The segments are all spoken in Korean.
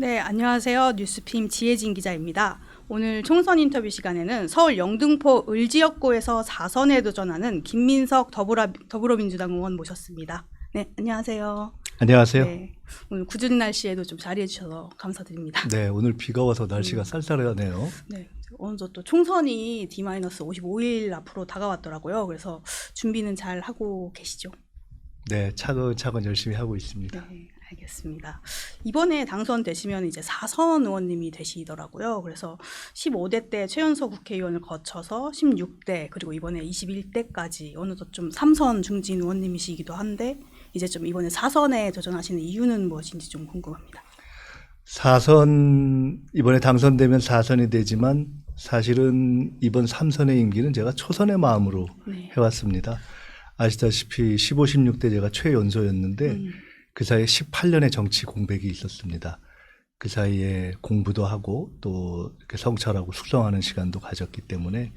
네, 안녕하세요. 뉴스핌 지혜진 기자입니다. 오늘 총선 인터뷰 시간에는 서울 영등포 을지역구에서 4선에 도전하는 김민석 더불어민주당 의원 모셨습니다. 네, 안녕하세요. 안녕하세요. 네, 오늘 궂은 날씨에도 좀 자리해 주셔서 감사드립니다. 네, 오늘 비가 와서 날씨가 쌀쌀하네요. 네, 어느덧 또 총선이 D-55일 앞으로 다가왔더라고요. 그래서 준비는 잘 하고 계시죠? 네, 차근차근 열심히 하고 있습니다. 네, 알겠습니다. 이번에 당선되시면 이제 4선 의원님이 되시더라고요. 그래서 15대 때 최연소 국회의원을 거쳐서 16대 그리고 이번에 21대까지 어느덧 좀 3선 중진 의원님이시기도 한데 이제 좀 이번에 4선에 도전하시는 이유는 무엇인지 좀 궁금합니다. 4선 이번에 당선되면 4선이 되지만 사실은 이번 3선의 임기는 제가 초선의 마음으로 네. 해왔습니다. 아시다시피 15, 16대 제가 최연소였는데 그 사이에 18년의 정치 공백이 있었습니다. 그 사이에 공부도 하고 또 이렇게 성찰하고 숙성하는 시간도 가졌기 때문에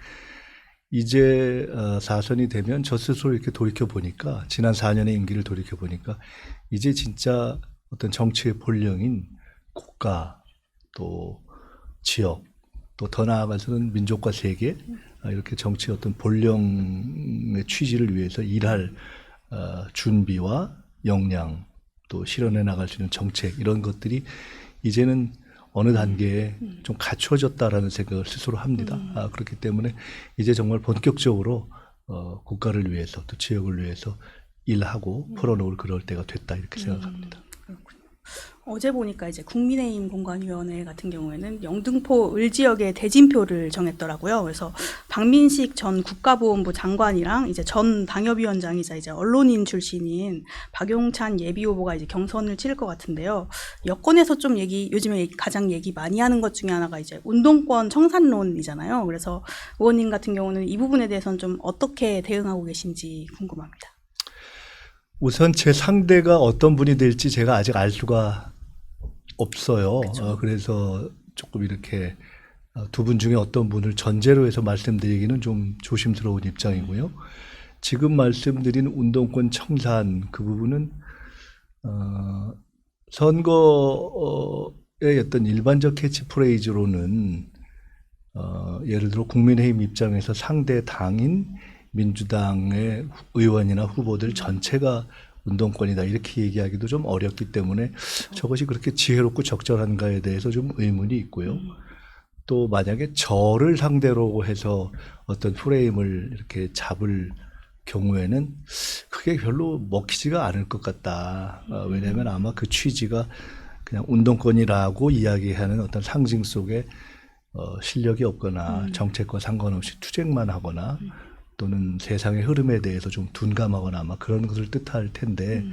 이제 4선이 되면 저 스스로 이렇게 돌이켜 보니까 지난 4년의 임기를 돌이켜 보니까 이제 진짜 어떤 정치의 본령인 국가 또 지역 또 더 나아가서는 민족과 세계 이렇게 정치의 어떤 본령의 취지를 위해서 일할 준비와 역량 또 실현해 나갈 수 있는 정책 이런 것들이 이제는 어느 단계에 좀 갖춰졌다라는 생각을 스스로 합니다. 그렇기 때문에 이제 정말 본격적으로 국가를 위해서 또 지역을 위해서 일하고 풀어놓을 그럴 때가 됐다 이렇게 생각합니다. 그렇군요. 어제 보니까 이제 국민의힘 공관위원회 같은 경우에는 영등포 을지역의 대진표를 정했더라고요. 그래서 박민식 전 국가보훈부 장관이랑 이제 전 당협위원장이자 이제 언론인 출신인 박용찬 예비후보가 이제 경선을 치를 것 같은데요. 여권에서 좀 요즘에 가장 얘기 많이 하는 것 중에 하나가 이제 운동권 청산론이잖아요. 그래서 의원님 같은 경우는 이 부분에 대해서는 좀 어떻게 대응하고 계신지 궁금합니다. 우선 제 상대가 어떤 분이 될지 제가 아직 알 수가 없어요. 그래서 조금 이렇게 두 분 중에 어떤 분을 전제로 해서 말씀드리기는 좀 조심스러운 입장이고요. 지금 말씀드린 운동권 청산 그 부분은 선거의 어떤 일반적 캐치프레이즈로는 예를 들어 국민의힘 입장에서 상대 당인 민주당의 의원이나 후보들 전체가 운동권이다 이렇게 얘기하기도 좀 어렵기 때문에 저것이 그렇게 지혜롭고 적절한가에 대해서 좀 의문이 있고요. 또 만약에 저를 상대로 해서 어떤 프레임을 이렇게 잡을 경우에는 그게 별로 먹히지가 않을 것 같다. 왜냐하면 아마 그 취지가 그냥 운동권이라고 이야기하는 어떤 상징 속에 실력이 없거나 정책과 상관없이 투쟁만 하거나 또는 세상의 흐름에 대해서 좀 둔감하거나 아마 그런 것을 뜻할 텐데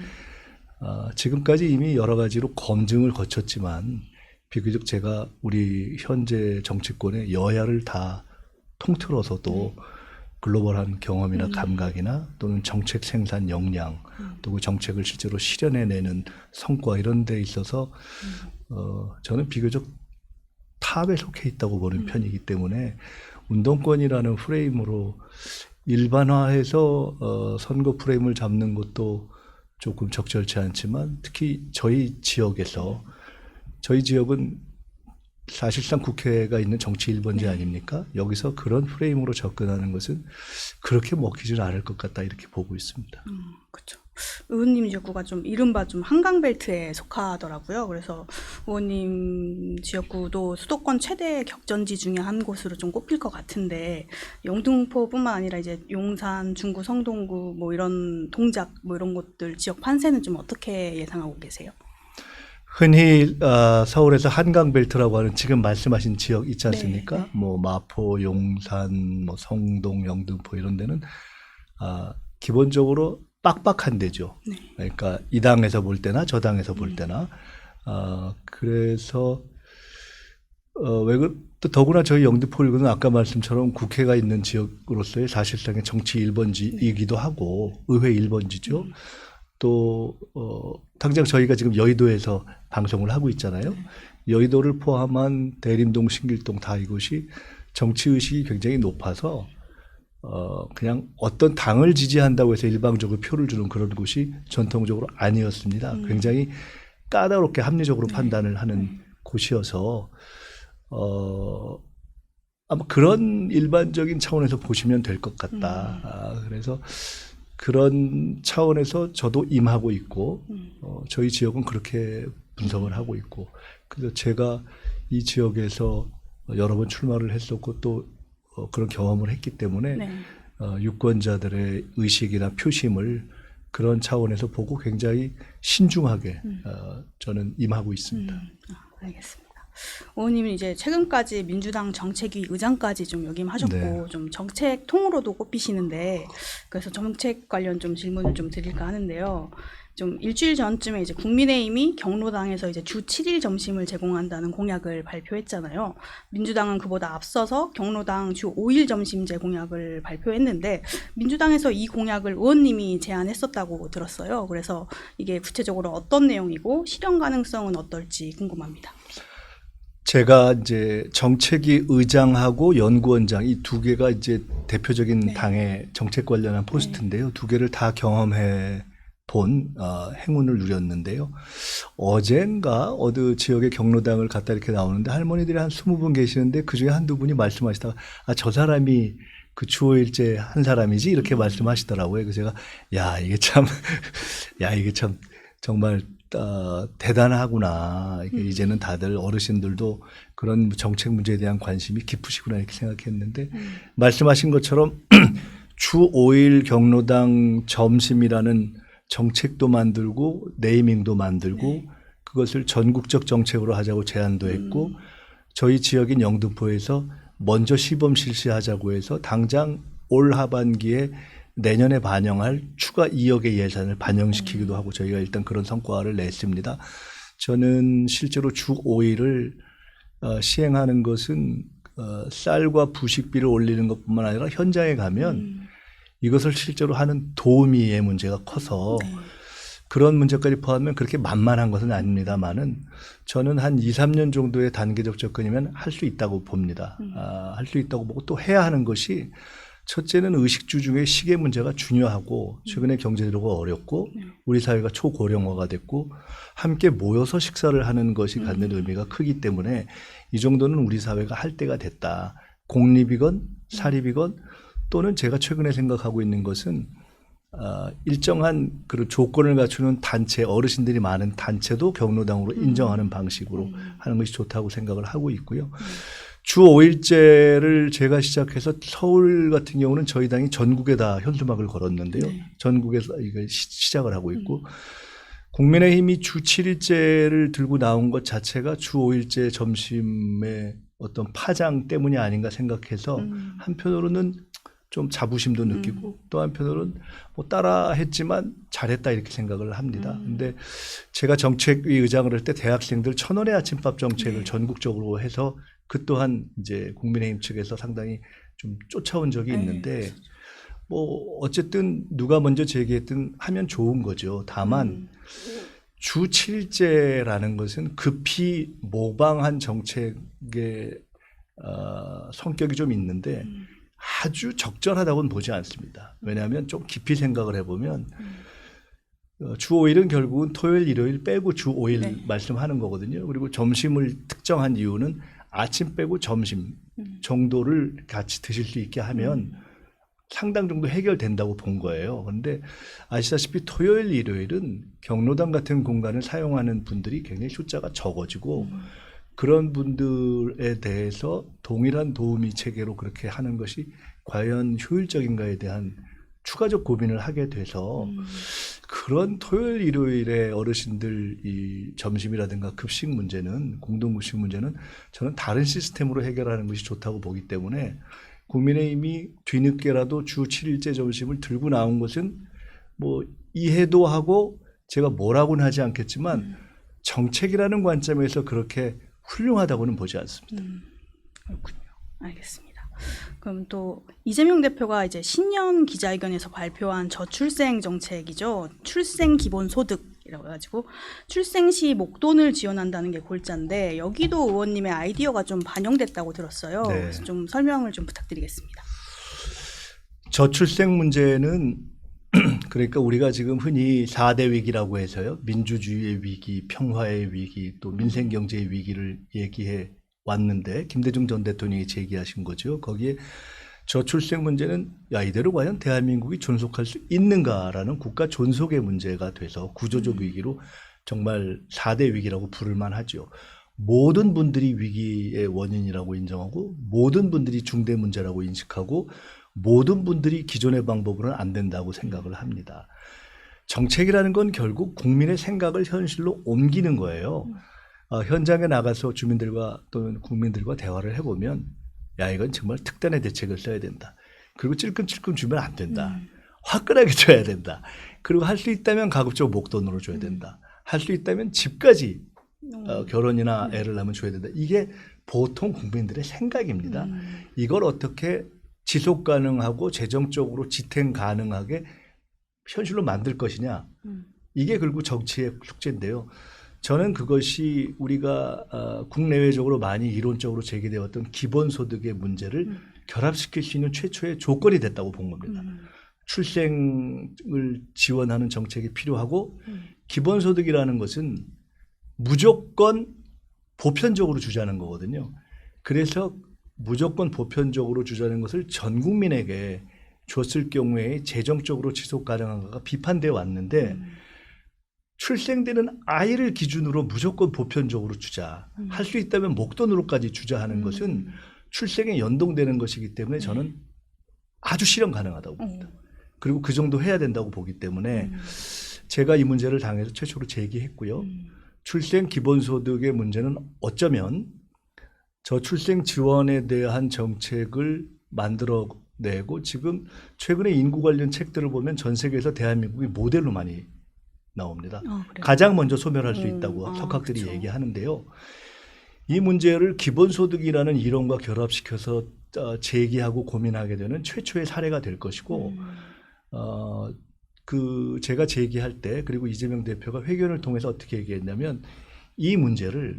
지금까지 이미 여러 가지로 검증을 거쳤지만 비교적 제가 우리 현재 정치권의 여야를 다 통틀어서도 글로벌한 경험이나 감각이나 또는 정책 생산 역량 또 그 정책을 실제로 실현해내는 성과 이런 데 있어서 저는 비교적 탑에 속해 있다고 보는 편이기 때문에 운동권이라는 프레임으로 일반화해서 선거 프레임을 잡는 것도 조금 적절치 않지만 특히 저희 지역은 사실상 국회가 있는 정치 1번지 아닙니까? 여기서 그런 프레임으로 접근하는 것은 그렇게 먹히지는 않을 것 같다 이렇게 보고 있습니다. 그렇죠. 의원님 지역구가 좀 이른바 좀 한강벨트에 속하더라고요. 그래서 의원님 지역구도 수도권 최대 격전지 중에 한 곳으로 좀 꼽힐 것 같은데 영등포뿐만 아니라 이제 용산, 중구, 성동구 뭐 이런 동작 뭐 이런 곳들 지역 판세는 좀 어떻게 예상하고 계세요? 흔히 서울에서 한강벨트라고 하는 지금 말씀하신 지역 있지 않습니까? 네. 뭐 마포, 용산, 뭐 성동, 영등포 이런 데는 기본적으로 빡빡한 데죠. 네. 그러니까 이 당에서 볼 때나 저 당에서 볼 때나 그래서 또 더구나 저희 영등포는 아까 말씀처럼 국회가 있는 지역으로서의 사실상의 정치 1번지이기도 하고 의회 1번지죠. 또 당장 저희가 지금 여의도에서 방송을 하고 있잖아요. 여의도를 포함한 대림동, 신길동 다 이곳이 정치의식이 굉장히 높아서 그냥 어떤 당을 지지한다고 해서 일방적으로 표를 주는 그런 곳이 전통적으로 아니었습니다. 굉장히 까다롭게 합리적으로 판단을 하는 곳이어서 아마 그런 일반적인 차원에서 보시면 될 것 같다. 그래서 그런 차원에서 저도 임하고 있고 저희 지역은 그렇게 분석을 하고 있고 그래서 제가 이 지역에서 여러 번 출마를 했었고 또 그런 경험을 했기 때문에 네. 유권자들의 의식이나 표심을 그런 차원에서 보고 굉장히 신중하게 저는 임하고 있습니다. 알겠습니다. 의원님은 이제 최근까지 민주당 정책위 의장까지 좀 역임하셨고 네. 좀 정책 통으로도 꼽히시는데 그래서 정책 관련 좀 질문을 좀 드릴까 하는데요. 좀 일주일 전쯤에 이제 국민의힘이 경로당에서 이제 주 7일 점심을 제공한다는 공약을 발표했잖아요. 민주당은 그보다 앞서서 경로당 주 5일 점심제 공약을 발표했는데 민주당에서 이 공약을 의원님이 제안했었다고 들었어요. 그래서 이게 구체적으로 어떤 내용이고 실현 가능성은 어떨지 궁금합니다. 제가 이제 정책위 의장하고 연구원장 이 두 개가 이제 대표적인 네. 당의 정책 관련한 포스트인데요. 두 개를 다 경험해 본 행운을 누렸는데요. 어젠가 어느 지역의 경로당을 갔다 이렇게 나오는데 할머니들이 한 20분 계시는데 그중에 한두 분이 말씀하시다가 저 사람이 그 주 5일째 한 사람이지 이렇게 말씀하시더라고요. 그래서 제가 이게 참 정말 대단하구나. 이제는 다들 어르신들도 그런 정책 문제에 대한 관심이 깊으시구나 이렇게 생각했는데 말씀하신 것처럼 주 5일 경로당 점심이라는 정책도 만들고 네이밍도 만들고 그것을 전국적 정책으로 하자고 제안도 했고 저희 지역인 영등포에서 먼저 시범 실시하자고 해서 당장 올 하반기에 내년에 반영할 추가 2억의 예산을 반영시키기도 하고 저희가 일단 그런 성과를 냈습니다. 저는 실제로 주 5일을 시행하는 것은 쌀과 부식비를 올리는 것뿐만 아니라 현장에 가면 이것을 실제로 하는 도우미의 문제가 커서 그런 문제까지 포함하면 그렇게 만만한 것은 아닙니다만은 저는 한 2, 3년 정도의 단계적 접근이면 할 수 있다고 봅니다. 할 수 있다고 보고 또 해야 하는 것이 첫째는 의식주 중에 식의 문제가 중요하고 최근에 경제적으로 어렵고 우리 사회가 초고령화가 됐고 함께 모여서 식사를 하는 것이 갖는 의미가 크기 때문에 이 정도는 우리 사회가 할 때가 됐다. 공립이건 사립이건 또는 제가 최근에 생각하고 있는 것은 일정한 그런 조건을 갖추는 단체, 어르신들이 많은 단체도 경로당으로 인정하는 방식으로 하는 것이 좋다고 생각을 하고 있고요. 주 5일제를 제가 시작해서 서울 같은 경우는 저희 당이 전국에 다 현수막을 걸었는데요. 전국에서 이걸 시작을 하고 있고 국민의힘이 주 7일제를 들고 나온 것 자체가 주 5일제 점심의 어떤 파장 때문이 아닌가 생각해서 한편으로는 좀 자부심도 느끼고 또 한편으로는 뭐 따라 했지만 잘했다 이렇게 생각을 합니다. 근데 제가 정책위 의장을 할 때 대학생들 1,000원의 아침밥 정책을 전국적으로 해서 그 또한 이제 국민의힘 측에서 상당히 좀 쫓아온 적이 있는데 뭐 어쨌든 누가 먼저 제기했든 하면 좋은 거죠. 다만 주 7일제라는 것은 급히 모방한 정책의 성격이 좀 있는데 아주 적절하다고는 보지 않습니다. 왜냐하면 좀 깊이 생각을 해보면 주 5일은 결국은 토요일, 일요일 빼고 주 5일 말씀하는 거거든요. 그리고 점심을 특정한 이유는 아침 빼고 점심 정도를 같이 드실 수 있게 하면 상당 정도 해결된다고 본 거예요. 그런데 아시다시피 토요일, 일요일은 경로당 같은 공간을 사용하는 분들이 굉장히 숫자가 적어지고 그런 분들에 대해서 동일한 도우미 체계로 그렇게 하는 것이 과연 효율적인가에 대한 추가적 고민을 하게 돼서 그런 토요일, 일요일에 어르신들 이 점심이라든가 급식 문제는 공동급식 문제는 저는 다른 시스템으로 해결하는 것이 좋다고 보기 때문에 국민의힘이 뒤늦게라도 주 7일제 점심을 들고 나온 것은 뭐 이해도 하고 제가 뭐라고는 하지 않겠지만 정책이라는 관점에서 그렇게 훌륭하다고는 보지 않습니다. 그렇군요. 알겠습니다. 그럼 또 이재명 대표가 이제 신년 기자회견에서 발표한 저출생 정책이죠. 출생 기본 소득이라고 해가지고 출생 시 목돈을 지원한다는게 골자인데 여기도 의원님의 아이디어가 좀 반영됐다고 들었어요. 네. 그래서 좀 설명을 좀 부탁드리겠습니다. 저출생 문제는 그러니까 우리가 지금 흔히 4대 위기라고 해서요. 민주주의의 위기, 평화의 위기, 또 민생경제의 위기를 얘기해 왔는데 김대중 전 대통령이 제기하신 거죠. 거기에 저출생 문제는 야 이대로 과연 대한민국이 존속할 수 있는가라는 국가 존속의 문제가 돼서 구조적 위기로 정말 4대 위기라고 부를 만하죠. 모든 분들이 위기의 원인이라고 인정하고 모든 분들이 중대 문제라고 인식하고 모든 분들이 기존의 방법으로는 안 된다고 생각을 합니다. 정책이라는 건 결국 국민의 생각을 현실로 옮기는 거예요. 현장에 나가서 주민들과 또는 국민들과 대화를 해보면 야 이건 정말 특단의 대책을 써야 된다. 그리고 찔끔찔끔 주면 안 된다. 화끈하게 줘야 된다. 그리고 할 수 있다면 가급적 목돈으로 줘야 된다. 할 수 있다면 집까지 결혼이나 애를 낳으면 줘야 된다. 이게 보통 국민들의 생각입니다. 이걸 어떻게 지속 가능하고 재정적으로 지탱 가능하게 현실로 만들 것이냐. 이게 결국 정치의 숙제인데요. 저는 그것이 우리가 국내외적으로 많이 이론적으로 제기되었던 기본소득의 문제를 결합시킬 수 있는 최초의 조건이 됐다고 본 겁니다. 출생을 지원하는 정책이 필요하고 기본소득이라는 것은 무조건 보편적으로 주자는 거거든요. 그래서 무조건 보편적으로 주자는 것을 전 국민에게 줬을 경우에 재정적으로 지속 가능한가가 비판되어 왔는데 출생되는 아이를 기준으로 무조건 보편적으로 주자. 할 수 있다면 목돈으로까지 주자 하는 것은 출생에 연동되는 것이기 때문에 저는 아주 실현 가능하다고 봅니다. 그리고 그 정도 해야 된다고 보기 때문에 제가 이 문제를 당에서 최초로 제기했고요. 출생 기본소득의 문제는 어쩌면 저출생 지원에 대한 정책을 만들어내고 지금 최근에 인구 관련 책들을 보면 전 세계에서 대한민국이 모델로 많이 나옵니다. 가장 먼저 소멸할 수 있다고 석학들이 그렇죠. 얘기하는데요. 이 문제를 기본소득이라는 이론과 결합시켜서 제기하고 고민하게 되는 최초의 사례가 될 것이고 제가 제기할 때 그리고 이재명 대표가 회견을 통해서 어떻게 얘기했냐면 이 문제를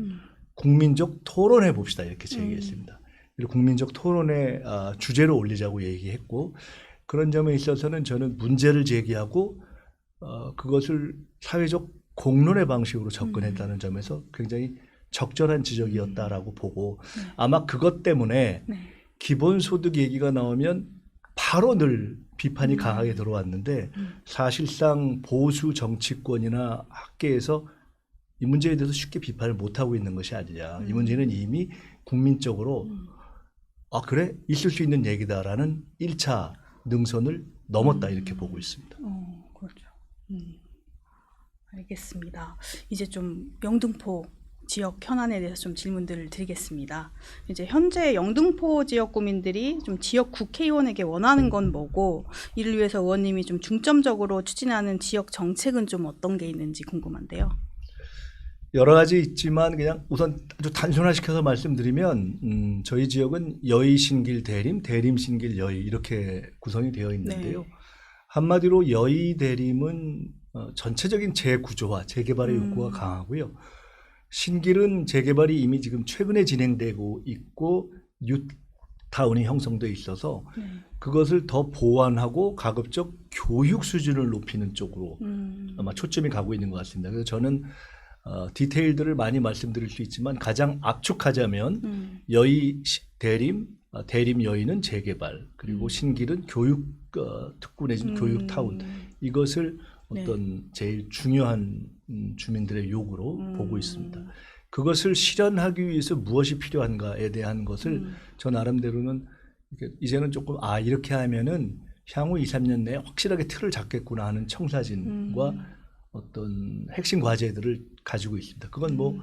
국민적 토론해 봅시다 이렇게 제기했습니다. 그리고 국민적 토론의 주제로 올리자고 얘기했고 그런 점에 있어서는 저는 문제를 제기하고 그것을 사회적 공론의 방식으로 접근했다는 점에서 굉장히 적절한 지적이었다라고 보고 아마 그것 때문에 기본소득 얘기가 나오면 바로 늘 비판이 강하게 들어왔는데 사실상 보수 정치권이나 학계에서 이 문제에 대해서 쉽게 비판을 못하고 있는 것이 아니냐. 이 문제는 이미 국민적으로 그래? 있을 수 있는 얘기다라는 1차 능선을 넘었다 이렇게 보고 있습니다. 그렇죠. 알겠습니다. 이제 좀 영등포 지역 현안에 대해서 좀 질문들을 드리겠습니다. 이제 현재 영등포 지역 구민들이 좀 지역 국회의원에게 원하는 건 뭐고 이를 위해서 의원님이 좀 중점적으로 추진하는 지역 정책은 좀 어떤 게 있는지 궁금한데요. 여러 가지 있지만 그냥 우선 아주 단순화시켜서 말씀드리면 저희 지역은 여의 신길 대림, 대림 신길 여의 이렇게 구성이 되어 있는데요. 한마디로 여의 대림은 전체적인 재구조화, 재개발의 욕구가 강하고요. 신길은 재개발이 이미 지금 최근에 진행되고 있고 뉴타운이 형성돼 있어서 그것을 더 보완하고 가급적 교육 수준을 높이는 쪽으로 아마 초점이 가고 있는 것 같습니다. 그래서 저는 디테일들을 많이 말씀드릴 수 있지만 가장 압축하자면 여의 대림, 대림 여의는 재개발 그리고 신길은 교육 특구 내지는 교육 타운 이것을 어떤 제일 중요한 주민들의 요구로 보고 있습니다. 그것을 실현하기 위해서 무엇이 필요한가에 대한 것을 저 나름대로는 이제는 조금 이렇게 하면은 향후 2, 3년 내에 확실하게 틀을 잡겠구나 하는 청사진과 어떤 핵심 과제들을 가지고 있습니다. 그건 뭐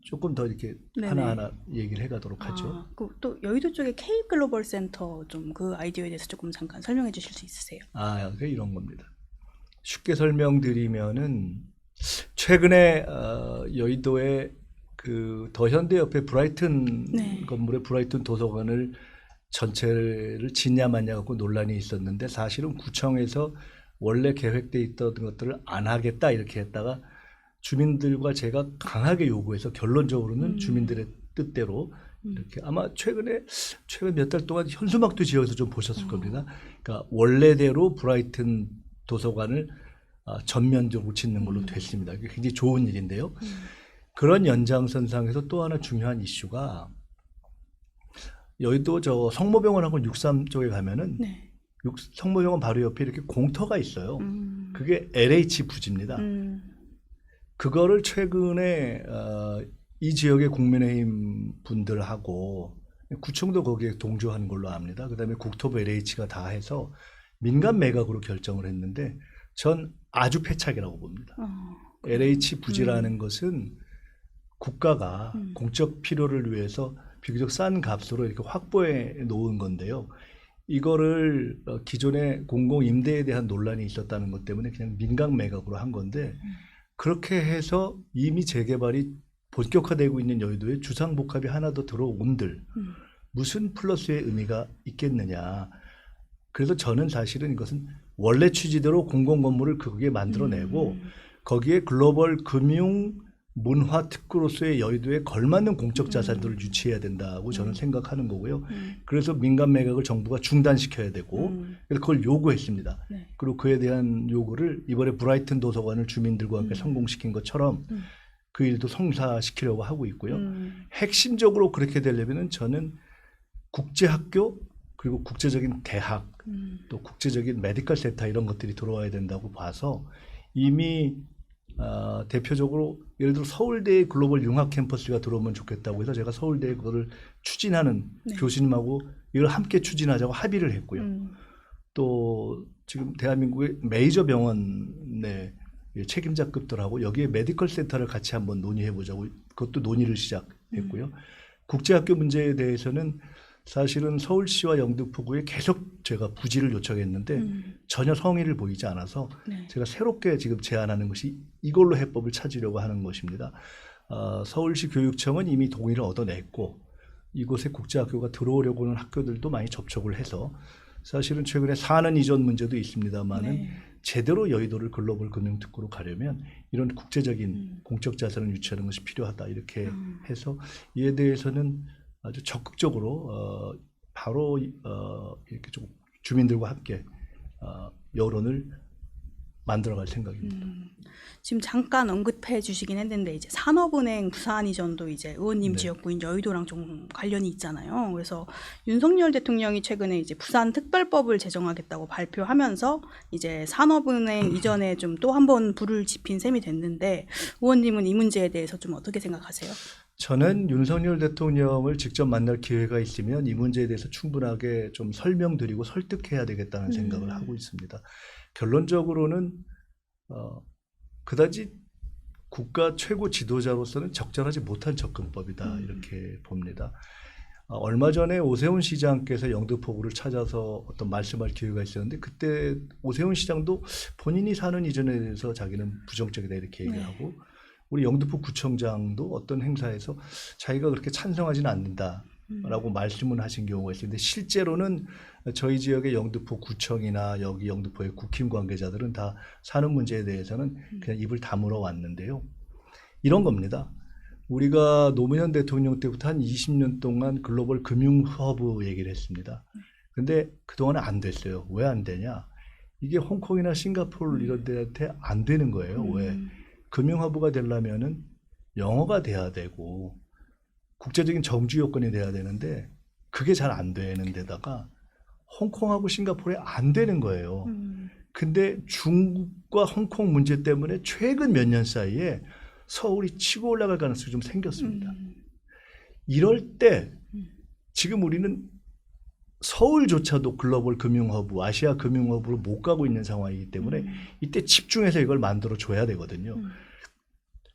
조금 더 이렇게 하나하나 얘기를 해가도록 하죠. 또 여의도 쪽에 K 글로벌 센터 좀 그 아이디어에 대해서 조금 잠깐 설명해 주실 수 있으세요? 이런 겁니다. 쉽게 설명드리면은 최근에 여의도에 그 더현대 옆에 브라이튼 건물의 브라이튼 도서관을 전체를 짓냐 마냐 갖고 논란이 있었는데 사실은 구청에서 원래 계획돼 있던 것들을 안 하겠다 이렇게 했다가 주민들과 제가 강하게 요구해서 결론적으로는 주민들의 뜻대로 이렇게 아마 최근 몇 달 동안 현수막도 지어서 좀 보셨을 겁니다. 그러니까 원래대로 브라이튼 도서관을 전면적으로 짓는 걸로 됐습니다. 이게 굉장히 좋은 일인데요. 그런 연장선상에서 또 하나 중요한 이슈가 여의도 저 성모병원하고 63 쪽에 가면은 네. 성모병원 바로 옆에 이렇게 공터가 있어요. 그게 LH 부지입니다. 그거를 최근에 이 지역의 국민의힘 분들하고 구청도 거기에 동조한 걸로 압니다. 그다음에 국토부 LH가 다 해서 민간 매각으로 결정을 했는데 전 아주 패착이라고 봅니다. LH 부지라는 것은 국가가 공적 필요를 위해서 비교적 싼 값으로 이렇게 확보해 놓은 건데요. 이거를 기존의 공공 임대에 대한 논란이 있었다는 것 때문에 그냥 민간 매각으로 한 건데 그렇게 해서 이미 재개발이 본격화되고 있는 여의도에 주상복합이 하나 더 들어온들 무슨 플러스의 의미가 있겠느냐. 그래서 저는 사실은 이것은 원래 취지대로 공공건물을 거기에 만들어내고 거기에 글로벌 금융 문화 특구로서의 여의도에 걸맞는 공적 자산들을 유치해야 된다고 저는 생각하는 거고요. 그래서 민간 매각을 정부가 중단시켜야 되고 그래서 그걸 요구했습니다. 네. 그리고 그에 대한 요구를 이번에 브라이튼 도서관을 주민들과 함께 성공시킨 것처럼 그 일도 성사시키려고 하고 있고요. 핵심적으로 그렇게 되려면 저는 국제학교 그리고 국제적인 대학 또 국제적인 메디컬 센터 이런 것들이 들어와야 된다고 봐서 이미 대표적으로 예를 들어 서울대의 글로벌 융합 캠퍼스가 들어오면 좋겠다고 해서 제가 서울대에 그거를 추진하는 네. 교수님하고 이걸 함께 추진하자고 합의를 했고요. 또 지금 대한민국의 메이저 병원의 책임자급들하고 여기에 메디컬 센터를 같이 한번 논의해보자고 그것도 논의를 시작했고요. 국제학교 문제에 대해서는 사실은 서울시와 영등포구에 계속 제가 부지를 요청했는데 전혀 성의를 보이지 않아서 네. 제가 새롭게 지금 제안하는 것이 이걸로 해법을 찾으려고 하는 것입니다. 서울시 교육청은 이미 동의를 얻어냈고 이곳에 국제학교가 들어오려고 하는 학교들도 많이 접촉을 해서 사실은 최근에 사는 이전 문제도 있습니다만은 네. 제대로 여의도를 글로벌 금융특구로 가려면 이런 국제적인 공적 자산을 유치하는 것이 필요하다 이렇게 해서 이에 대해서는 아주 적극적으로 바로 이렇게 좀 주민들과 함께 여론을 만들어갈 생각입니다. 지금 잠깐 언급해 주시긴 했는데 이제 산업은행 부산 이전도 이제 의원님 네. 지역구인 여의도랑 좀 관련이 있잖아요. 그래서 윤석열 대통령이 최근에 이제 부산 특별법을 제정하겠다고 발표하면서 이제 산업은행 이전에 좀 또 한 번 불을 지핀 셈이 됐는데 의원님은 이 문제에 대해서 좀 어떻게 생각하세요? 저는 윤석열 대통령을 직접 만날 기회가 있으면 이 문제에 대해서 충분하게 좀 설명드리고 설득해야 되겠다는 생각을 하고 있습니다. 결론적으로는 그다지 국가 최고 지도자로서는 적절하지 못한 접근법이다 이렇게 봅니다. 얼마 전에 오세훈 시장께서 영등포구를 찾아서 어떤 말씀할 기회가 있었는데 그때 오세훈 시장도 본인이 사는 이전에 대해서 자기는 부정적이다 이렇게 얘기를 하고 우리 영등포 구청장도 어떤 행사에서 자기가 그렇게 찬성하지는 않는다라고 말씀을 하신 경우가 있었는데 실제로는 저희 지역의 영등포 구청이나 여기 영등포의 국힘 관계자들은 다 사는 문제에 대해서는 그냥 입을 다물어 왔는데요. 이런 겁니다. 우리가 노무현 대통령 때부터 한 20년 동안 글로벌 금융 허브 얘기를 했습니다. 근데 그동안은 안 됐어요. 왜 안 되냐? 이게 홍콩이나 싱가포르 이런 데한테 안 되는 거예요. 왜? 금융허브가 되려면은 영어가 돼야 되고 국제적인 정주 요건이 돼야 되는데 그게 잘 안 되는 데다가 홍콩하고 싱가포르에 안 되는 거예요. 근데 중국과 홍콩 문제 때문에 최근 몇 년 사이에 서울이 치고 올라갈 가능성이 좀 생겼습니다. 이럴 때 지금 우리는 서울조차도 글로벌 금융허브, 아시아 금융허브로 못 가고 있는 상황이기 때문에 이때 집중해서 이걸 만들어 줘야 되거든요.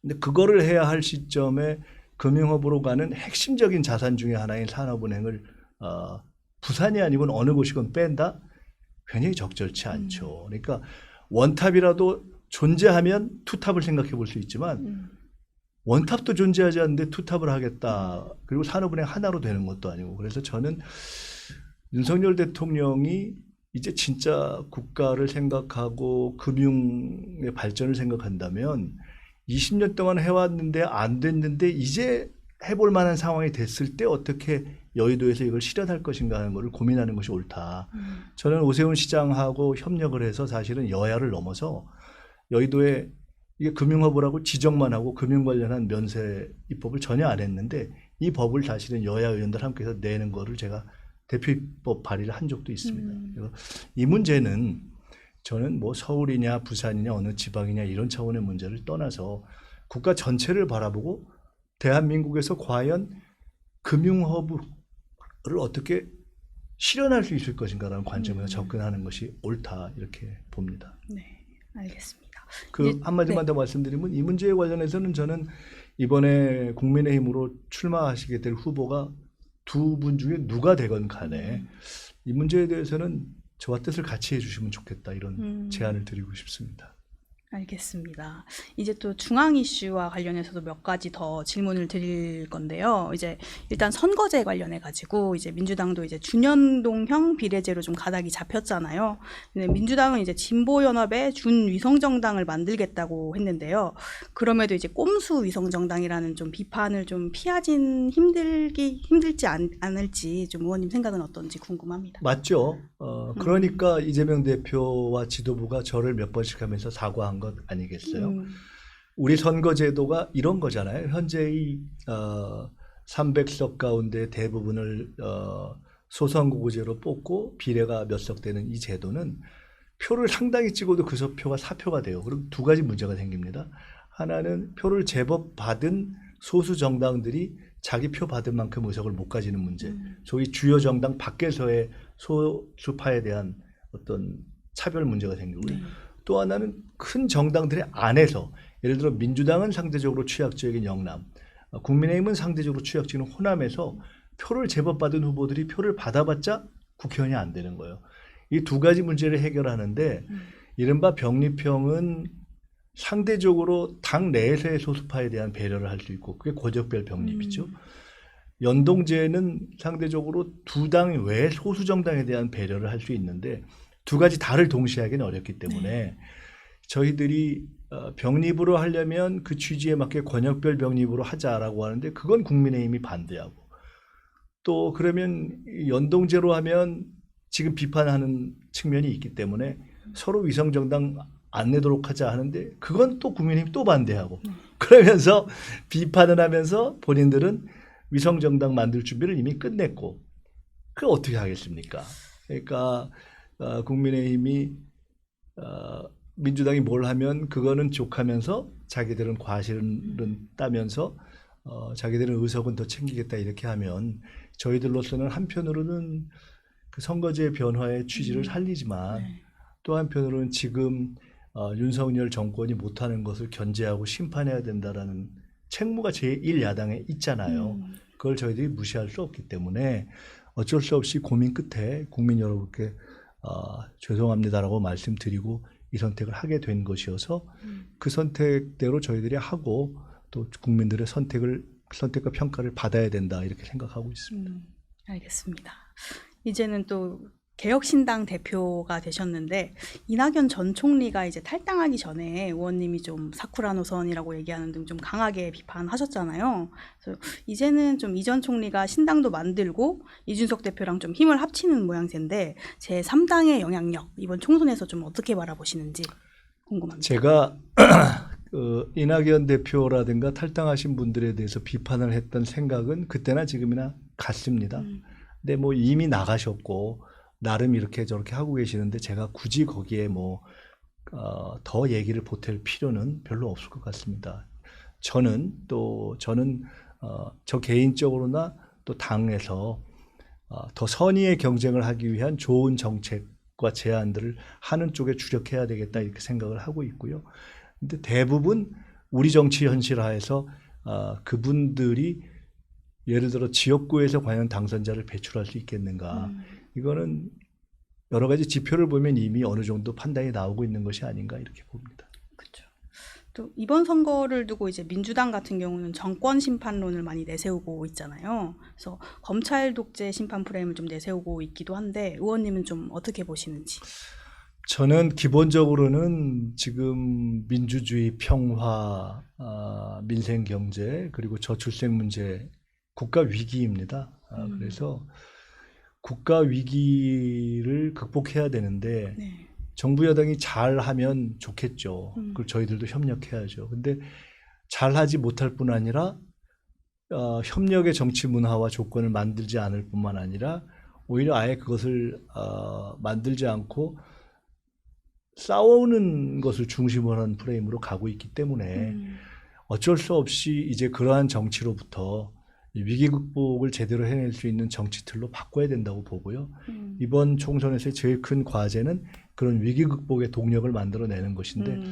근데 그거를 해야 할 시점에 금융허브로 가는 핵심적인 자산 중에 하나인 산업은행을 부산이 아니고 어느 곳이건 뺀다? 굉장히 적절치 않죠. 그러니까 원탑이라도 존재하면 투탑을 생각해 볼 수 있지만 원탑도 존재하지 않는데 투탑을 하겠다. 그리고 산업은행 하나로 되는 것도 아니고. 그래서 저는 윤석열 대통령이 이제 진짜 국가를 생각하고 금융의 발전을 생각한다면 20년 동안 해왔는데 안 됐는데 이제 해볼 만한 상황이 됐을 때 어떻게 여의도에서 이걸 실현할 것인가 하는 것을 고민하는 것이 옳다. 저는 오세훈 시장하고 협력을 해서 사실은 여야를 넘어서 여의도에 이게 금융허브라고 지정만 하고 금융 관련한 면세 입법을 전혀 안 했는데 이 법을 사실은 여야 의원들 함께해서 내는 거를 제가 대표 입법 발의를 한 적도 있습니다. 그래서 이 문제는 저는 뭐 서울이냐 부산이냐 어느 지방이냐 이런 차원의 문제를 떠나서 국가 전체를 바라보고 대한민국에서 과연 금융허브를 어떻게 실현할 수 있을 것인가라는 관점에서 접근하는 것이 옳다 이렇게 봅니다. 네, 알겠습니다. 그 한마디만 더 말씀드리면 이 문제에 관련해서는 저는 이번에 국민의힘으로 출마하시게 될 후보가 두 분 중에 누가 되건 간에 이 문제에 대해서는 저와 뜻을 같이 해주시면 좋겠다 이런 제안을 드리고 싶습니다. 알겠습니다. 이제 또 중앙 이슈와 관련해서도 몇 가지 더 질문을 드릴 건데요. 이제 일단 선거제 관련해 가지고 이제 민주당도 이제 준연동형 비례제로 좀 가닥이 잡혔잖아요. 근데 민주당은 이제 진보연합의 준위성정당을 만들겠다고 했는데요. 그럼에도 이제 꼼수 위성정당이라는 좀 비판을 좀 피하진 힘들지 않을지 좀 의원님 생각은 어떤지 궁금합니다. 맞죠. 그러니까 이재명 대표와 지도부가 저를 몇 번씩 하면서 사과한 것 아니겠어요? 우리 선거제도가 이런 거잖아요. 현재 이 300석 가운데 대부분을 소선거구제로 뽑고 비례가 몇 석 되는 이 제도는 표를 상당히 찍어도 그 표가 사표가 돼요. 그럼 두 가지 문제가 생깁니다. 하나는 표를 제법 받은 소수 정당들이 자기 표 받은 만큼 의석을 못 가지는 문제. 소위 주요 정당 밖에서의 소수파에 대한 어떤 차별 문제가 생기고요. 또 하나는 큰 정당들의 안에서 예를 들어 민주당은 상대적으로 취약지역인 영남, 국민의힘은 상대적으로 취약지역인 호남에서 표를 제법 받은 후보들이 표를 받아봤자 국회의원이 안 되는 거예요. 이 두 가지 문제를 해결하는데 이른바 병립형은 상대적으로 당 내에서의 소수파에 대한 배려를 할 수 있고 그게 고적별 병립이죠. 연동제는 상대적으로 두 당 외 소수 정당에 대한 배려를 할 수 있는데 두 가지 다를 동시에 하기는 어렵기 때문에 저희들이 병립으로 하려면 그 취지에 맞게 권역별 병립으로 하자라고 하는데 그건 국민의힘이 반대하고 또 그러면 연동제로 하면 지금 비판하는 측면이 있기 때문에 서로 위성정당 안 내도록 하자 하는데 그건 또 국민의힘이 또 반대하고 그러면서 비판을 하면서 본인들은 위성정당 만들 준비를 이미 끝냈고 그걸 어떻게 하겠습니까? 그러니까 국민의힘이 민주당이 뭘 하면 그거는 족하면서 자기들은 과실은 따면서 자기들은 의석은 더 챙기겠다 이렇게 하면 저희들로서는 한편으로는 그 선거제 변화의 취지를 살리지만 또 한편으로는 지금 윤석열 정권이 못하는 것을 견제하고 심판해야 된다라는 책무가 제1야당에 있잖아요. 그걸 저희들이 무시할 수 없기 때문에 어쩔 수 없이 고민 끝에 국민 여러분께 죄송합니다라고 말씀드리고 이 선택을 하게 된 것이어서 그 선택대로 저희들이 하고 또 국민들의 선택과 평가를 받아야 된다 이렇게 생각하고 있습니다. 알겠습니다. 이제는 또 개혁신당 대표가 되셨는데 이낙연 전 총리가 이제 탈당하기 전에 의원님이 좀 사쿠라 노선이라고 얘기하는 등 좀 강하게 비판하셨잖아요. 그래서 이제는 좀 이 전 총리가 신당도 만들고 이준석 대표랑 좀 힘을 합치는 모양새인데 제3당의 영향력 이번 총선에서 좀 어떻게 바라보시는지 궁금합니다. 제가 이낙연 대표라든가 탈당하신 분들에 대해서 비판을 했던 생각은 그때나 지금이나 같습니다. 근데 뭐 이미 나가셨고 나름 이렇게 저렇게 하고 계시는데 제가 굳이 거기에 더 얘기를 보탤 필요는 별로 없을 것 같습니다. 저는 저 개인적으로나 또 당에서 더 선의의 경쟁을 하기 위한 좋은 정책과 제안들을 하는 쪽에 주력해야 되겠다 이렇게 생각을 하고 있고요. 근데 대부분 우리 정치 현실화에서 그분들이 예를 들어 지역구에서 과연 당선자를 배출할 수 있겠는가. 이거는 여러 가지 지표를 보면 이미 어느 정도 판단이 나오고 있는 것이 아닌가 이렇게 봅니다. 그렇죠. 또 이번 선거를 두고 이제 민주당 같은 경우는 정권 심판론을 많이 내세우고 있잖아요. 그래서 검찰 독재 심판 프레임을 좀 내세우고 있기도 한데 의원님은 좀 어떻게 보시는지? 저는 기본적으로는 지금 민주주의, 평화, 민생 경제 그리고 저출생 문제 국가 위기입니다. 그래서 국가 위기를 극복해야 되는데 네. 정부 여당이 잘하면 좋겠죠. 그리고 저희들도 협력해야죠. 근데 잘하지 못할 뿐 아니라 협력의 정치 문화와 조건을 만들지 않을 뿐만 아니라 오히려 아예 그것을 만들지 않고 싸우는 것을 중심으로 하는 프레임으로 가고 있기 때문에 어쩔 수 없이 이제 그러한 정치로부터 위기 극복을 제대로 해낼 수 있는 정치 틀로 바꿔야 된다고 보고요. 이번 총선에서의 제일 큰 과제는 그런 위기 극복의 동력을 만들어내는 것인데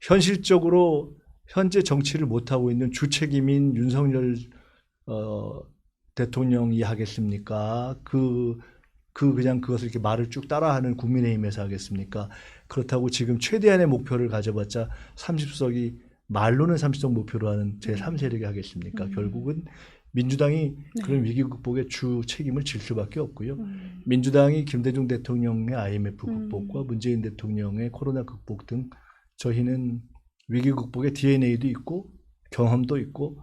현실적으로 현재 정치를 못하고 있는 주책임인 윤석열 대통령이 하겠습니까? 그냥 그것을 이렇게 말을 쭉 따라하는 국민의힘에서 하겠습니까? 그렇다고 지금 최대한의 목표를 가져봤자 30석이 말로는 30석 목표로 하는 제3세력이 하겠습니까? 결국은 민주당이 그런 위기 극복의 주 책임을 질 수밖에 없고요. 민주당이 김대중 대통령의 IMF 극복과 문재인 대통령의 코로나 극복 등 저희는 위기 극복의 DNA도 있고 경험도 있고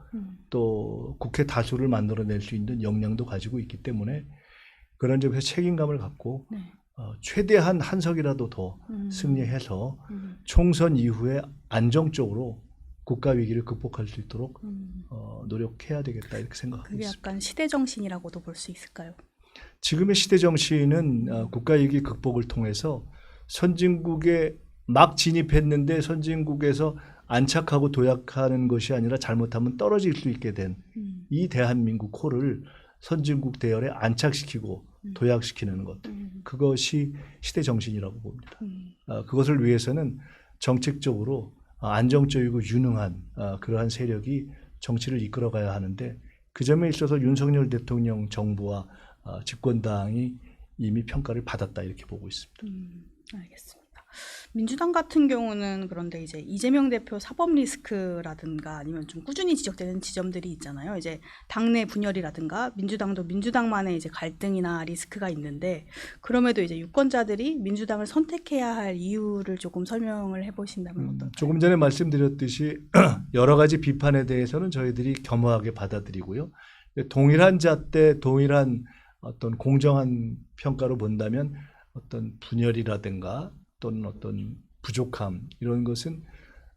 또 국회 다수를 만들어낼 수 있는 역량도 가지고 있기 때문에 그런 점에서 책임감을 갖고 최대한 한 석이라도 더 승리해서 총선 이후에 안정적으로 국가 위기를 극복할 수 있도록 노력해야 되겠다 이렇게 생각하고 그게 있습니다. 약간 시대 정신이라고도 볼 수 있을까요? 지금의 시대 정신은 국가 위기 극복을 통해서 선진국에 막 진입했는데 선진국에서 안착하고 도약하는 것이 아니라 잘못하면 떨어질 수 있게 된 이 대한민국 코를 선진국 대열에 안착시키고 도약시키는 것, 그것이 시대 정신이라고 봅니다. 그것을 위해서는 정책적으로 안정적이고 유능한 그러한 세력이 정치를 이끌어가야 하는데 그 점에 있어서 윤석열 대통령 정부와 집권당이 이미 평가를 받았다 이렇게 보고 있습니다. 알겠습니다. 민주당 같은 경우는 그런데 이제 이재명 대표 사법 리스크라든가 아니면 좀 꾸준히 지적되는 지점들이 있잖아요. 이제 당내 분열이라든가 민주당도 민주당만의 이제 갈등이나 리스크가 있는데 그럼에도 이제 유권자들이 민주당을 선택해야 할 이유를 조금 설명을 해보신다면 어떨까요? 조금 전에 말씀드렸듯이 여러 가지 비판에 대해서는 저희들이 겸허하게 받아들이고요. 동일한 잣대, 동일한 어떤 공정한 평가로 본다면 어떤 분열이라든가 또는 어떤 부족함 이런 것은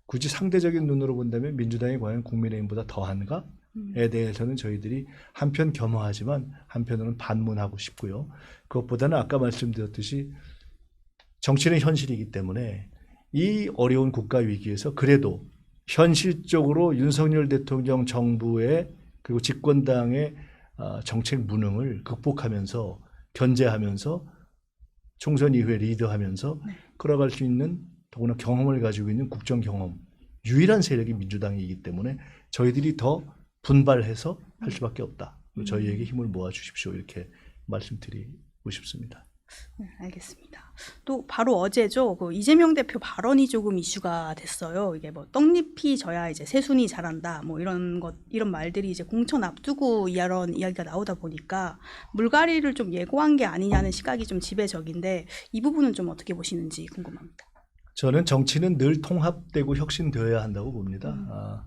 굳이 상대적인 눈으로 본다면 민주당이 과연 국민의힘보다 더한가에 대해서는 저희들이 한편 겸허하지만 한편으로는 반문하고 싶고요. 그것보다는 아까 말씀드렸듯이 정치는 현실이기 때문에 이 어려운 국가 위기에서 그래도 현실적으로 윤석열 대통령 정부의 그리고 집권당의 정책 무능을 극복하면서 견제하면서 총선 이후에 리드하면서 끌어갈 수 있는 더구나 경험을 가지고 있는 국정 경험 유일한 세력이 민주당이기 때문에 저희들이 더 분발해서 할 수밖에 없다. 저희에게 힘을 모아 주십시오. 이렇게 말씀드리고 싶습니다. 네, 알겠습니다. 또 바로 어제죠. 그 이재명 대표 발언이 조금 이슈가 됐어요. 이게 뭐 떡잎이 져야 이제 새순이 자란다. 뭐 이런 말들이 이제 공천 앞두고 이런 이야기가 나오다 보니까 물갈이를 좀 예고한 게 아니냐는 시각이 좀 지배적인데 이 부분은 좀 어떻게 보시는지 궁금합니다. 저는 정치는 늘 통합되고 혁신되어야 한다고 봅니다.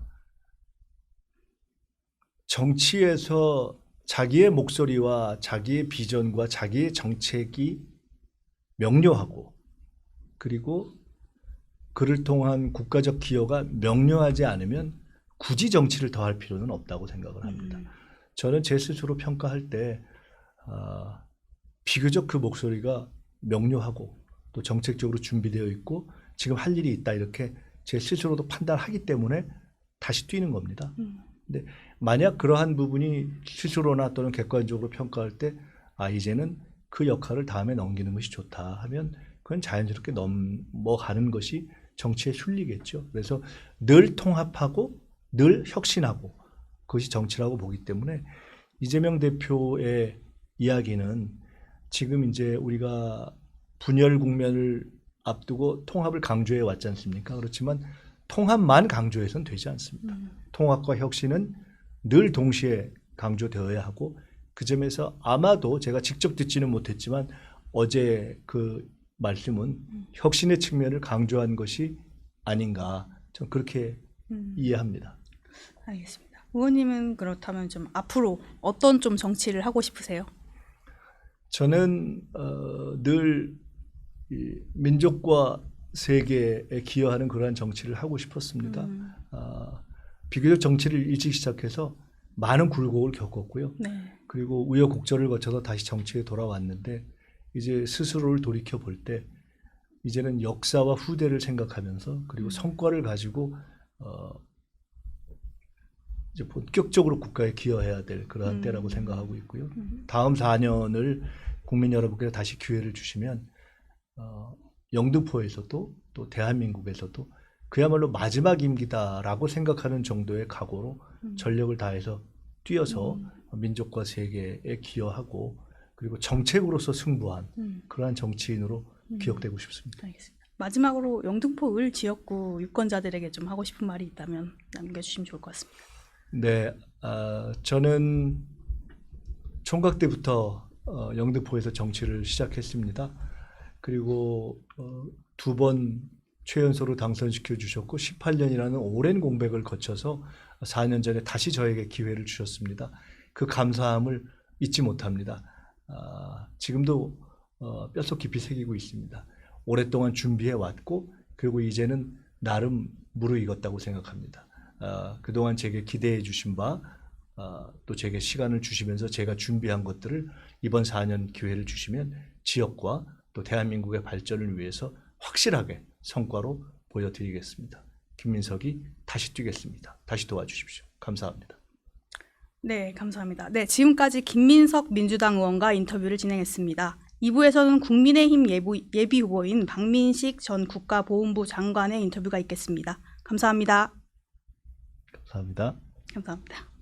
정치에서 자기의 목소리와 자기의 비전과 자기의 정책이 명료하고 그리고 그를 통한 국가적 기여가 명료하지 않으면 굳이 정치를 더 할 필요는 없다고 생각을 합니다. 저는 제 스스로 평가할 때 비교적 그 목소리가 명료하고 또 정책적으로 준비되어 있고 지금 할 일이 있다 이렇게 제 스스로도 판단하기 때문에 다시 뛰는 겁니다. 근데 만약 그러한 부분이 스스로나 또는 객관적으로 평가할 때 이제는 그 역할을 다음에 넘기는 것이 좋다 하면 그건 자연스럽게 넘어가는 것이 정치의 순리겠죠. 그래서 늘 통합하고 늘 혁신하고 그것이 정치라고 보기 때문에 이재명 대표의 이야기는 지금 이제 우리가 분열 국면을 앞두고 통합을 강조해 왔지 않습니까? 그렇지만 통합만 강조해서는 되지 않습니다. 통합과 혁신은 늘 동시에 강조되어야 하고 그 점에서 아마도 제가 직접 듣지는 못했지만 어제 그 말씀은 혁신의 측면을 강조한 것이 아닌가 좀 그렇게 이해합니다. 알겠습니다. 의원님은 그렇다면 좀 앞으로 어떤 좀 정치를 하고 싶으세요? 저는 늘 민족과 세계에 기여하는 그러한 정치를 하고 싶었습니다. 비교적 정치를 일찍 시작해서 많은 굴곡을 겪었고요. 네. 그리고 우여곡절을 거쳐서 다시 정치에 돌아왔는데 이제 스스로를 돌이켜 볼 때 이제는 역사와 후대를 생각하면서 그리고 성과를 가지고 이제 본격적으로 국가에 기여해야 될 그러한 때라고 생각하고 있고요. 다음 4년을 국민 여러분께 다시 기회를 주시면 영등포에서도 또 대한민국에서도 그야말로 마지막 임기다라고 생각하는 정도의 각오로 전력을 다해서 뛰어서 민족과 세계에 기여하고 그리고 정책으로서 승부한 그러한 정치인으로 기억되고 싶습니다. 알겠습니다. 마지막으로 영등포 을 지역구 유권자들에게 좀 하고 싶은 말이 있다면 남겨주시면 좋을 것 같습니다. 네, 저는 총각 때부터 영등포에서 정치를 시작했습니다. 그리고 두 번 최연소로 당선시켜 주셨고 18년이라는 오랜 공백을 거쳐서 4년 전에 다시 저에게 기회를 주셨습니다. 그 감사함을 잊지 못합니다. 지금도 뼛속 깊이 새기고 있습니다. 오랫동안 준비해 왔고 그리고 이제는 나름 무르익었다고 생각합니다. 그동안 제게 기대해 주신 바 또 제게 시간을 주시면서 제가 준비한 것들을 이번 4년 기회를 주시면 지역과 또 대한민국의 발전을 위해서 확실하게 성과로 보여드리겠습니다. 김민석이 다시 뛰겠습니다. 다시 도와주십시오. 감사합니다. 네, 감사합니다. 네, 지금까지 김민석 민주당 의원과 인터뷰를 진행했습니다. 2부에서는 국민의힘 예비 후보인 박민식 전 국가보훈부 장관의 인터뷰가 있겠습니다. 감사합니다. 감사합니다. 감사합니다.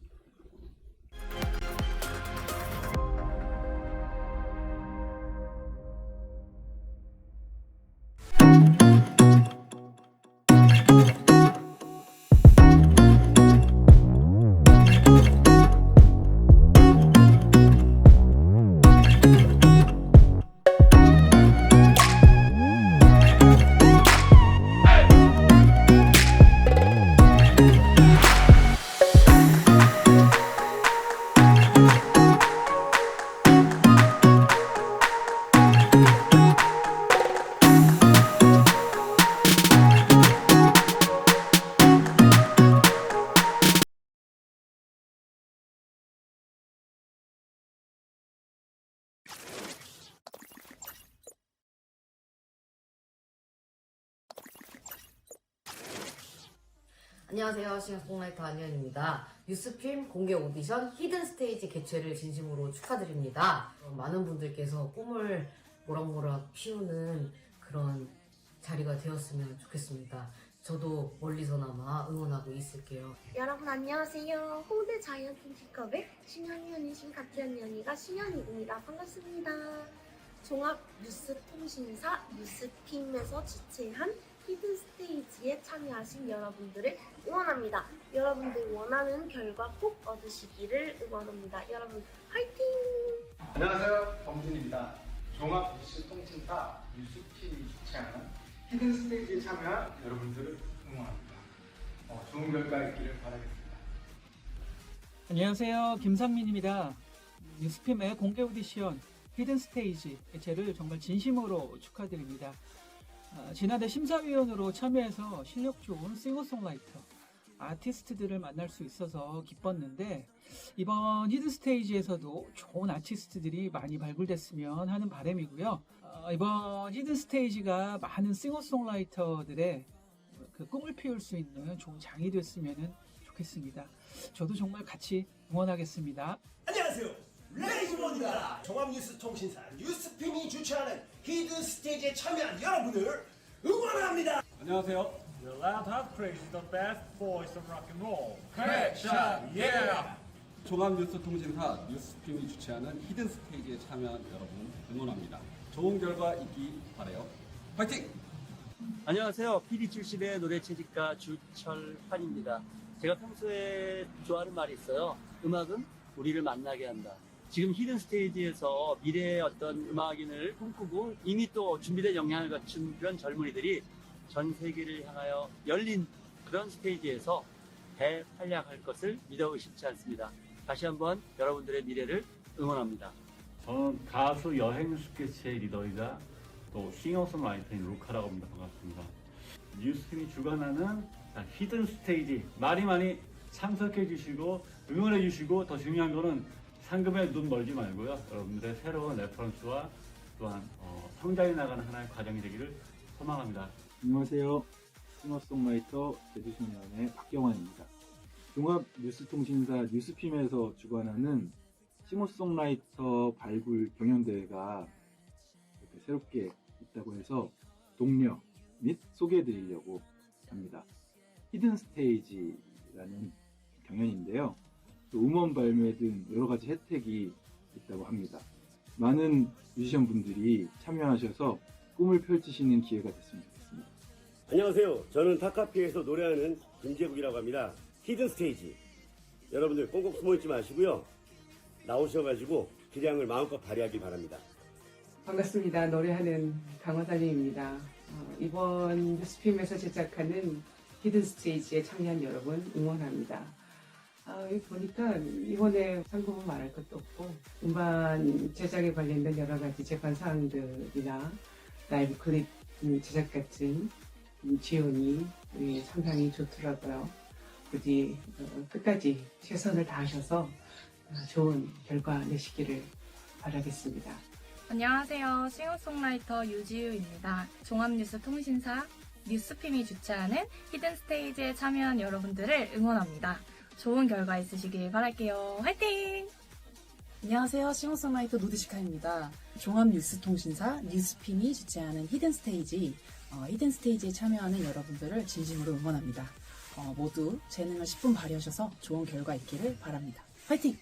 안녕하세요. 싱어송라이터 안현입니다. 뉴스ფილ 공개 오디션 히든 스테이지 개최를 진심으로 축하드립니다. 많은 분들께서 꿈을 모락모락 피우는 그런 자리가 되었으면 좋겠습니다. 저도 멀리서나마 응원하고 있을게요. 여러분 안녕하세요. 홍대 자이언트팀컵의 신현위원이신 박현연이가 신현이입니다. 반갑습니다. 종합뉴스통신사 뉴스팀에서 주최한 히든 스테이지에 참여하신 여러분들을 응원합니다. 여러분들 원하는 결과 꼭 얻으시기를 응원합니다. 여러분 화이팅! 안녕하세요. 범준입니다. 종합뉴스통신사 뉴스팀이 주최하는 히든 스테이지에 참여한 여러분들을 응원합니다. 좋은 결과 있기를 바라겠습니다. 안녕하세요. 김상민입니다. 뉴스핌의 공개 오디션 히든 스테이지 개최를 정말 진심으로 축하드립니다. 지난해 심사위원으로 참여해서 실력 좋은 싱어송라이터, 아티스트들을 만날 수 있어서 기뻤는데 이번 히든 스테이지에서도 좋은 아티스트들이 많이 발굴됐으면 하는 바람이고요. 이번 히든 스테이지가 많은 싱어송라이터들의 그 꿈을 피울 수 있는 좋은 장이 됐으면 좋겠습니다. 저도 정말 같이 응원하겠습니다. 안녕하세요. 레이즈본입니다. 종합뉴스통신사 뉴스핌이 주최하는 히든 스테이지에 참여한 여러분을 응원합니다. 안녕하세요. The Loud Hot Craze is the best voice of rock and roll. Crackshot, yeah! 종합뉴스통신사 뉴스핌이 주최하는 히든 스테이지에 참여한 여러분 응원합니다. 좋은 결과 있기 바라요. 파이팅! 안녕하세요. PD 출신의 노래 채집가 주철환입니다. 제가 평소에 좋아하는 말이 있어요. 음악은 우리를 만나게 한다. 지금 히든 스테이지에서 미래의 어떤 음악인을 꿈꾸고 이미 또 준비된 역량을 갖춘 그런 젊은이들이 전 세계를 향하여 열린 그런 스테이지에서 대활약할 것을 믿어 의심치 않습니다. 다시 한번 여러분들의 미래를 응원합니다. 저는 가수 여행 스케치의 리더이자 또 싱어송라이터인 루카라고 합니다. 반갑습니다. 뉴스팀이 주관하는 히든 스테이지 많이 참석해 주시고 응원해 주시고 더 중요한 거는 상금에 눈 멀지 말고요. 여러분들의 새로운 레퍼런스와 또한 성장해 나가는 하나의 과정이 되기를 소망합니다. 안녕하세요. 싱어송라이터 제주소년의 박경환입니다. 종합뉴스통신사 뉴스핌에서 주관하는 싱어송라이터 발굴 경연대회가 이렇게 새롭게 있다고 해서 동료 및 소개해드리려고 합니다. 히든 스테이지라는 경연인데요. 또 음원 발매 등 여러 가지 혜택이 있다고 합니다. 많은 뮤지션 분들이 참여하셔서 꿈을 펼치시는 기회가 됐으면 좋겠습니다. 안녕하세요. 저는 타카피에서 노래하는 김재국이라고 합니다. 히든 스테이지. 여러분들 꽁꽁 숨어있지 마시고요. 나오셔가지고 기량을 마음껏 발휘하길 바랍니다. 반갑습니다. 노래하는 강화달님입니다. 이번 뉴스핌에서 제작하는 히든 스테이지에 참여한 여러분 응원합니다. 여기 보니까 이번에 상금은 말할 것도 없고 음반 제작에 관련된 여러 가지 제반 사항들이나 라이브 클립 제작 같은 지원이 상당히 좋더라고요. 부디 끝까지 최선을 다하셔서 좋은 결과 내시기를 바라겠습니다. 안녕하세요. 싱어송라이터 유지우입니다. 종합뉴스 통신사 뉴스핌이 주최하는 히든 스테이지에 참여한 여러분들을 응원합니다. 좋은 결과 있으시길 바랄게요. 화이팅! 안녕하세요. 싱어송라이터 노드시카입니다. 종합뉴스통신사 뉴스핌이 주최하는 히든 스테이지, 히든 스테이지에 참여하는 여러분들을 진심으로 응원합니다. 모두 재능을 10분 발휘하셔서 좋은 결과 있기를 바랍니다. 화이팅!